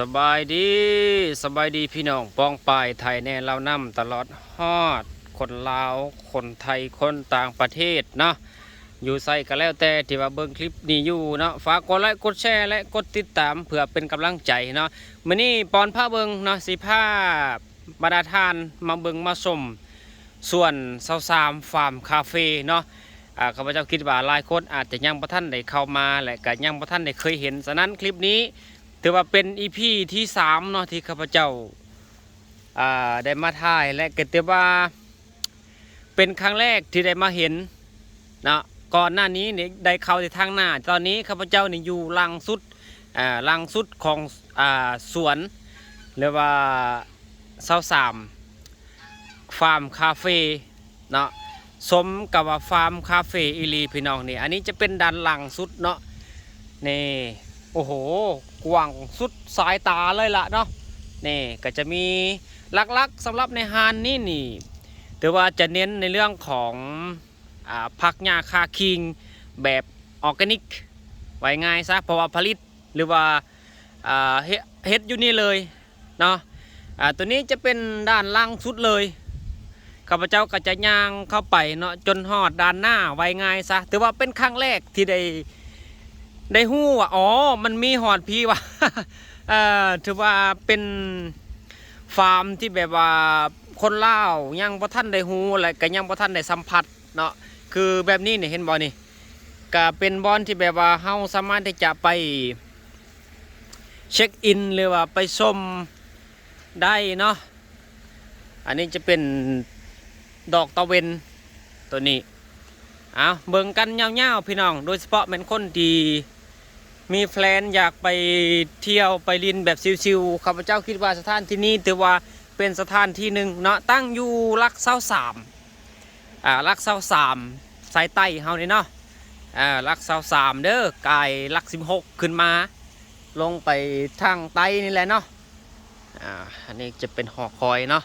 สบายดีพี่น้องป้องปายไทยแน่เรานำตลอดฮอดคนลาวคนไทยคนต่างประเทศเนาะอยู่ใส่ก็แล้วแต่ที่ว่าเบิ่งคลิปนี้อยู่เนาะฝากกดไลค์กดแชร์และกดติดตามเพื่อเป็นกำลังใจเนาะมื้อนี้ปอนผ้าเบิ่งเนาะสิผ้าบรรดาทานมาเบิ่งมาชมส่วน23ฟาร์มคาเฟ่เนาะข้าพเจ้าคิดว่าหลายคนอาจจะยังบ่ทันได้เข้ามาและก็ยังบ่ทันได้เคยเห็นฉะนั้นคลิปนี้ถือว่าเป็นอีพีที่3เนาะที่ข้าพเจ้าได้มาถ่ายและก็ถือว่าเป็นครั้งแรกที่ได้มาเห็นเนาะก่อนหน้านี้เนี่ยได้เข้าที่ทางหน้าตอนนี้ข้าพเจ้านี่อยู่ลังสุดของสวนหรือว่า23ฟาร์มคาเฟ่เนาะสมกับว่าฟาร์มคาเฟ่อีลีพี่น้องนี่อันนี้จะเป็นด้านหลังสุดเนาะนี่โอ้โหกว้างสุดสายตาเลยล่ะเนาะนี่ก็จะมีลักๆสำหรับในฮานนี่แต่ว่าจะเน้นในเรื่องของผักหญ้าคาคิงแบบออร์แกนิกไว้ง่ายซะเพราะว่าผลิตหรือว่าเฮ็ดอยู่นี่เลยเนาะตัวนี้จะเป็นด้านล่างสุดเลยข้าพเจ้าก็จะย่างเข้าไปเนาะจนหอดด้านหน้าไว้ง่ายซะถือว่าเป็นครั้งแรกที่ได้หู้ว่าอ๋อมันมีหอดพี่ว่ะ ถือว่าเป็นฟาร์มที่แบบว่าคนลาวยังบ่ทันได้หู้อะไรก็ยังบ่ทันได้สัมผัสเนาะคือแบบนี้เนี่ยเห็นบ่นี่ก็เป็นบอนที่แบบว่าเฮาสามารถที่จะไปเช็คอินหรือว่าไปชมได้เนาะอันนี้จะเป็นดอกตะเวนตัวนี้เบิ่งกันยาวๆพี่น้องโดยเฉพาะเป็นคนที่มีแพลนอยากไปเที่ยวไปลินแบบชิวๆข้าพเจ้าคิดว่าสถานที่นี้ถือว่าเป็นสถานที่หนึ่งเนาะตั้งอยู่ลักเสาสามสายใต้เฮานี่เนาะลักเสาสามเด้อกายลัก16ขึ้นมาลงไปทางใต้นี่แหละเนาะอันนี้จะเป็นหอคอยเนาะ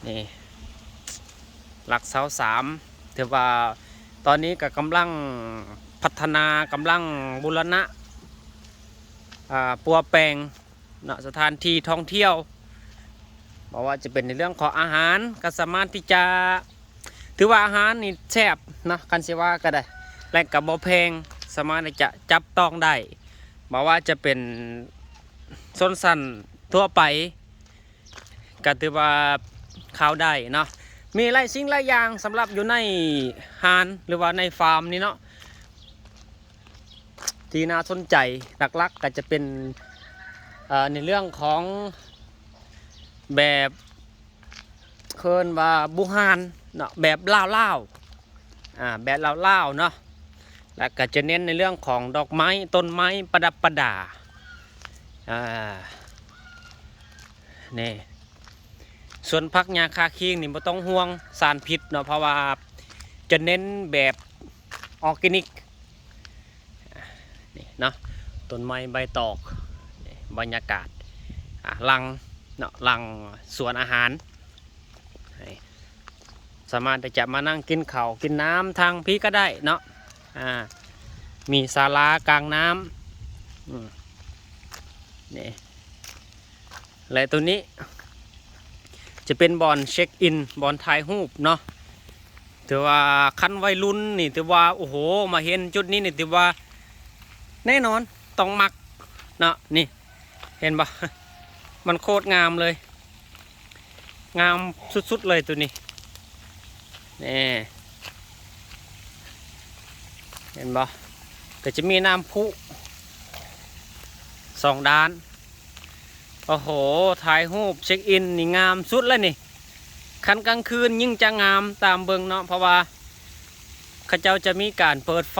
นี่ลักเสาสามถือว่าตอนนี้ก็กำลังพัฒนากำลังบูรณะปัวแปลงเนาะสถานที่ท่องเที่ยวบอกว่าจะเป็นในเรื่องของอาหารก็สามารถที่จะถือว่าอาหารนี่แซ่บนะกันเสียว่าก็ได้และกับบ่แพงสามารถที่จะจับต้องได้บอกว่าจะเป็นส้นสันทั่วไปก็ถือว่าเข้าได้เนาะมีหลายสิ่งหลายอย่างสำหรับอยู่ในฮานหรือว่าในฟาร์มนี้เนาะที่น่าสนใจหลักๆก็จะเป็นในเรื่องของแบบเคินว่าบูฮานเนาะแบบเล่าแบบเล่าเนาะแล้วก็จะเน้นในเรื่องของดอกไม้ต้นไม้ประดับประดานี่ส่วนผักหญ้าคาคิงนี่ไม่ต้องห่วงสารพิษเนาะเพราะว่าจะเน้นแบบออร์แกนิกนี่เนาะต้นไม้ใบตอกบรรยากาศลังเนาะลังสวนอาหารสามารถจะมานั่งกินข้าวกินน้ำทางพี่ก็ได้เนาะมีศาลากลางน้ำนี่และตัวนี้จะเป็นบอลเช็คอินบอลถ่ายรูปเนาะถือว่าคันวัยรุ่นนี่ถือว่าโอ้โหมาเห็นจุดนี้นี่ถือว่าแน่นอนต้องมักเนาะนี่เห็นปะมันโคตรงามเลยงามสุดๆเลยตัวนี้นี่เห็นปะก็จะมีน้ำพุ2 ด้านโอ้โหถ่ายรูปเช็คอินนี่งามสุดเลยนี่คันกลางคืนยิ่งจะงามตามเบิงเนาะเพราะว่าเขาเจ้าจะมีการเปิดไฟ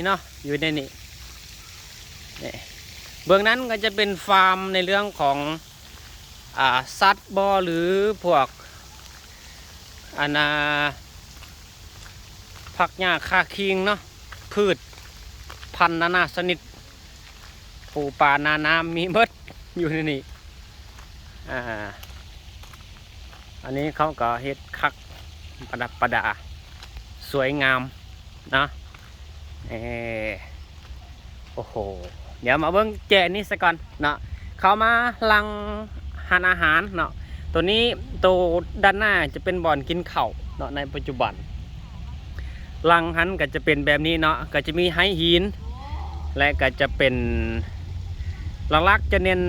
เนาะอยู่ในนี่เบื้องนั้นก็จะเป็นฟาร์มในเรื่องของสัตว์บ่อหรือพวกผักหญ้าคาคิงเนาะพืชพันธุ์นานาชนิดปูปลานาน้ำมีเบิดอยู่ในนี่อันนี้เขาก็เฮ็ดคักประดับประดาสวยงามนะโอ้โห เดี๋ยวมาเบิ้งแจนี่ซะก่อนเนาะเข้ามาลังหานอาหารเนาะตัวนี้ตัวด้านหน้าจะเป็นบ่อนกินข้าวเนาะในปัจจุบันลังหันก็จะเป็นแบบนี้เนาะก็จะมีไฮหินและก็จะเป็นหลักๆจะเน้น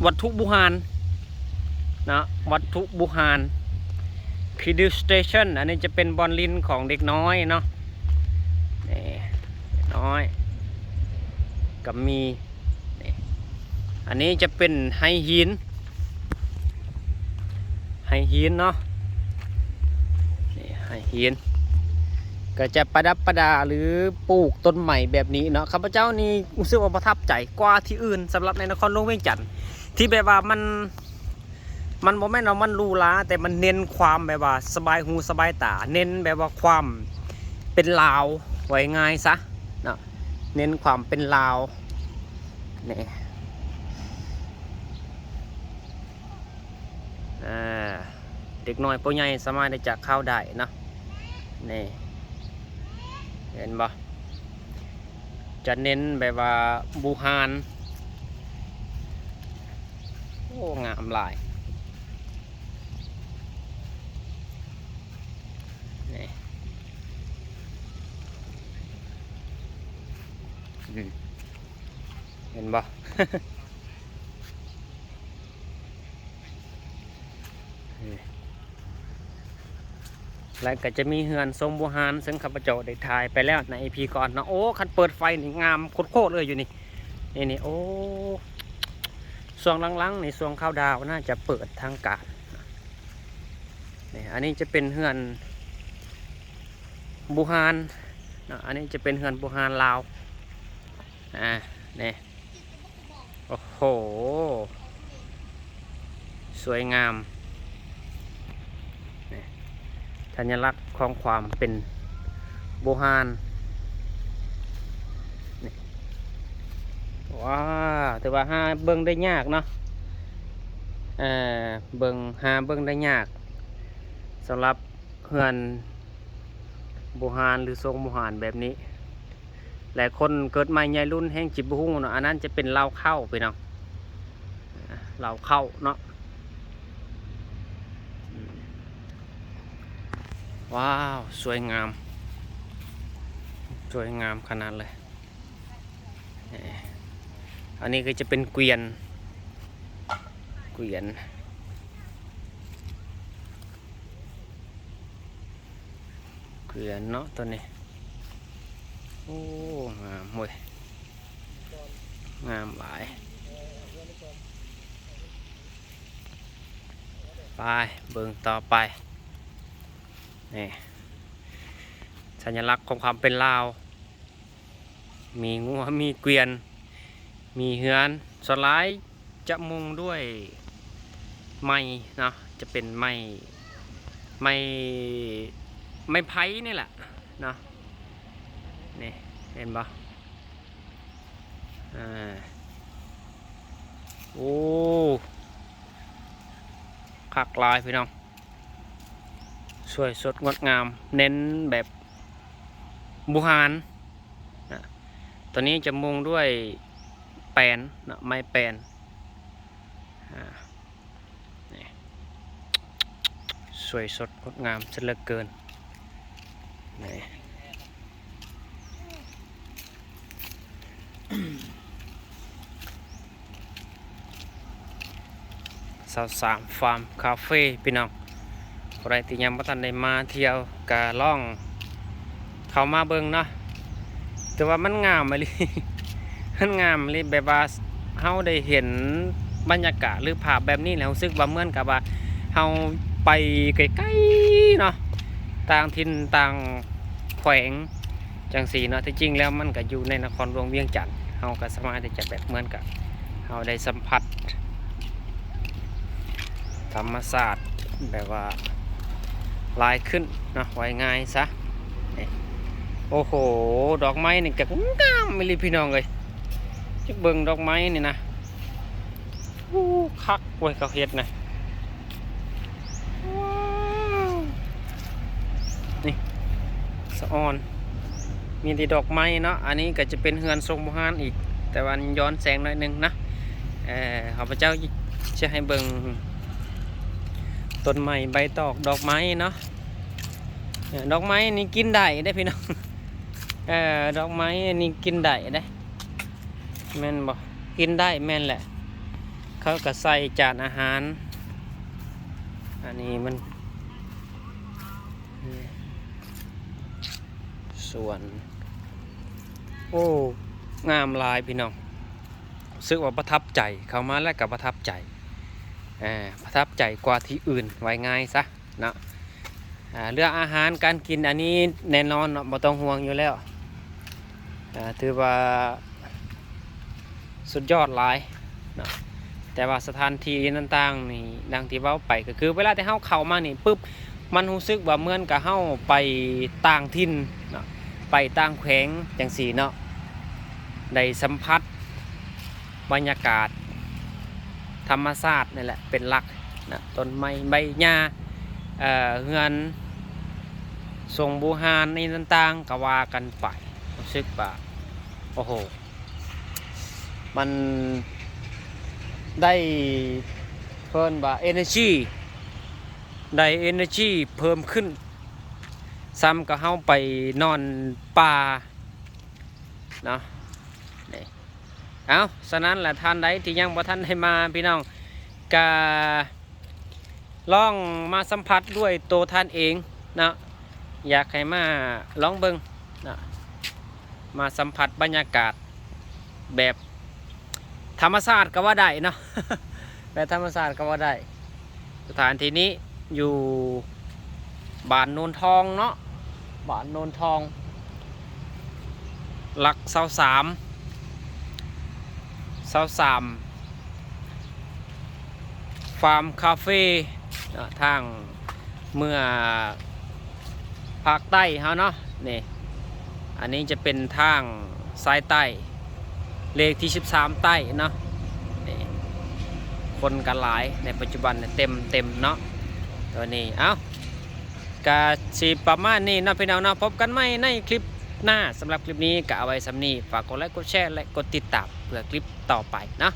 วัตถุโบราณนะวัตถุโบราณคิดสเตชันอันนี้จะเป็นบอลลินของเด็กน้อยเนาะนี่เด็กน้อยกับมีนี่อันนี้จะเป็นไฮหินเนาะนี่ไฮหินก็จะประดับประดาหรือปลูกต้นใหม่แบบนี้เนาะข้าพเจ้านี่รู้สึกว่าประทับใจกว่าที่อื่นสำหรับในนครหลวงเวียงจันทร์ที่แบบว่ามันโมเมนต์เรามันรูล้าแต่มันเน้นความแบบว่าสบายหูสบายตาเน้นแบบว่าความเป็นลาวไว้ง่ายซะเนาะเน้นความเป็นลาวนี่เด็กน้อยผู้ใหญ่สามารถได้จากเข้าได้เนาะนี่เห็นบ่จะเน้นแบบว่าบูฮานโอ้งามหลายนี่เห็นบ่ แล้วก็จะมีเฮือนทรงบูฮานซึ่งข้าพเจ้าได้ถ่ายไปแล้วใน EP ก่อนเนาะโอ้คันเปิดไฟนี่งามโคตรเลยอยู่นี่นี่โอ้ช่วงหลังๆในช่วงข้าวดาวน่าจะเปิดทางการนี่อันนี้จะเป็นเฮือนบูฮานนะอันนี้จะเป็นเฮือนบูฮานลาวนี่โอ้โหสวยงามสัญลักษณ์ของความเป็นโบราณนี่ว้าแต่ว่าหาเบิ่งได้ยากเนาะหาเบิ่งได้ยากสำหรับเฮือนโบราณหรือทรงโบราณแบบนี้หลายคนเกิดใหม่ใหญ่รุ่นแห่งจิบบุ้งเนาะอันนั้นจะเป็นเหล้าเข้าไปเนาะเหล้าเข้าเนาะว้าวสวยงามขนาดเลยอันนี้ก็จะเป็นเกวียนเนาะตัวนี้โอ้งามมวยงามหลายไปเบิ่งต่อไปนี่สัญลักษณ์ของความเป็นลาวมีงัวมีเกวียนมีเฮือนสลายจะมุงด้วยไม้เนาะจะเป็นไม้ไผ่นี่แหละเนาะนี่เห็นปะโอ้คักลายพี่น้องสวยสดงดงามเน้นแบบบูฮานนะตัวนี้จะมุงด้วยแปนนะไม้แปนนี่สวยสดงดงามเสียเหลือเกินนี่23ฟาร์มคาเฟ่พี่น้องใครที่ยังไม่ทันได้มาเที่ยวกะล่องเข้ามาเบิ่งเนาะแต่ว่ามันงามเลย มันงามเลยแบบว่าเฮาได้เห็นบรรยากาศหรือภาพแบบนี้แล้วรู้สึกว่าเหมือนกับว่าเฮาไปไกลๆเนาะต่างถิ่นต่างแขวงจังสีเนาะที่จริงแล้วมันก็อยู่ในนครหลวงเวียงจันทร์เฮาก็สามารถที่จะแบบเหมือนกับเฮาได้สัมผัสธรรมศาสตร์แบบว่าลายขึ้นนะไว้ง่ายซะโอ้โหดอกไม้นี่ก็งามไม่รีพี่น้องเลยจะเบิ่งดอกไม้นี่นะคักไว้เขาเฮ็ดนะนี่สะออนมีแต่ดอกไม้เนาะอันนี้ก็จะเป็นเฮือนทรงโบราณอีก แต่วันย้อนแสงหน่อยหนึงนะข้าพเจ้าจะให้เบิ่งต้นไม้ใบตอกดอกไม้เนาะดอกไม้นี่กินได้ได้พี่น้องดอกไม้นี่กินได้ได้แม่นบ่กินได้แม่นแหละเขาก็ใส่จานอาหารอันนี้มันส่วนโอ้งามลายพี่น้องรู้สึกว่าประทับใจเข้ามาแล้วก็ประทับใจประทับใจกว่าที่อื่นไว้ง่ายซะนะเรื่องอาหารการกินอันนี้แน่นอนเนาะบ่ต้องห่วงอยู่แล้วถือว่าสุดยอดหลายเนาะแต่ว่าสถานที่ต่างๆนี่ดังที่เว้าไปก็คือเวลาที่เฮาเข้ามานี่ปุ๊บมันรู้สึกว่าเหมือนกับเฮาไปต่างถิ่นเนาะไปต่างแขวงจังซี่เนาะได้สัมผัสบรรยากาศธรรมชาตินี่แหละเป็นหลักนะต้นไม้ใบหญ้าเฮือนทรงบูฮานนี่ต่างๆก็ว่ากันไปรู้สึกว่าโอ้โหมันได้เพิ่มว่า energy ได้ energy เพิ่มขึ้นซ้ำก็เฮาไปนอนป่าเนาะนี่เอาฉะนั้นแหละท่านใดที่ยังบ่ทันได้มาพี่น้องก็ลองมาสัมผัสด้วยตัวท่านเองนะอยากให้มาลองเบิ่งนะมาสัมผัสบรรยากาศแบบธรรมชาติก็ว่าได้เนาะ แบบธรรมชาติก็ว่าได้สถานที่นี้อยู่บ้านโนนทองเนาะบ้านโนนทองหลัก23ฟาร์มคาเฟ่ทางเมื่อภาคใต้เฮาเนาะนี่อันนี้จะเป็นทางสายใต้เลขที่13ใต้เนาะนี่คนกันหลายในปัจจุบันเต็มเนาะตัวนี้เอ้ากะสิประมาณนี้เนาะพี่น้องเนาะพบกันใหม่ในคลิปหน้าสำหรับคลิปนี้ก็เอาไว้สำนี้ฝากกดไลค์กดแชร์และกดติดตามเพื่อคลิปต่อไปเนาะ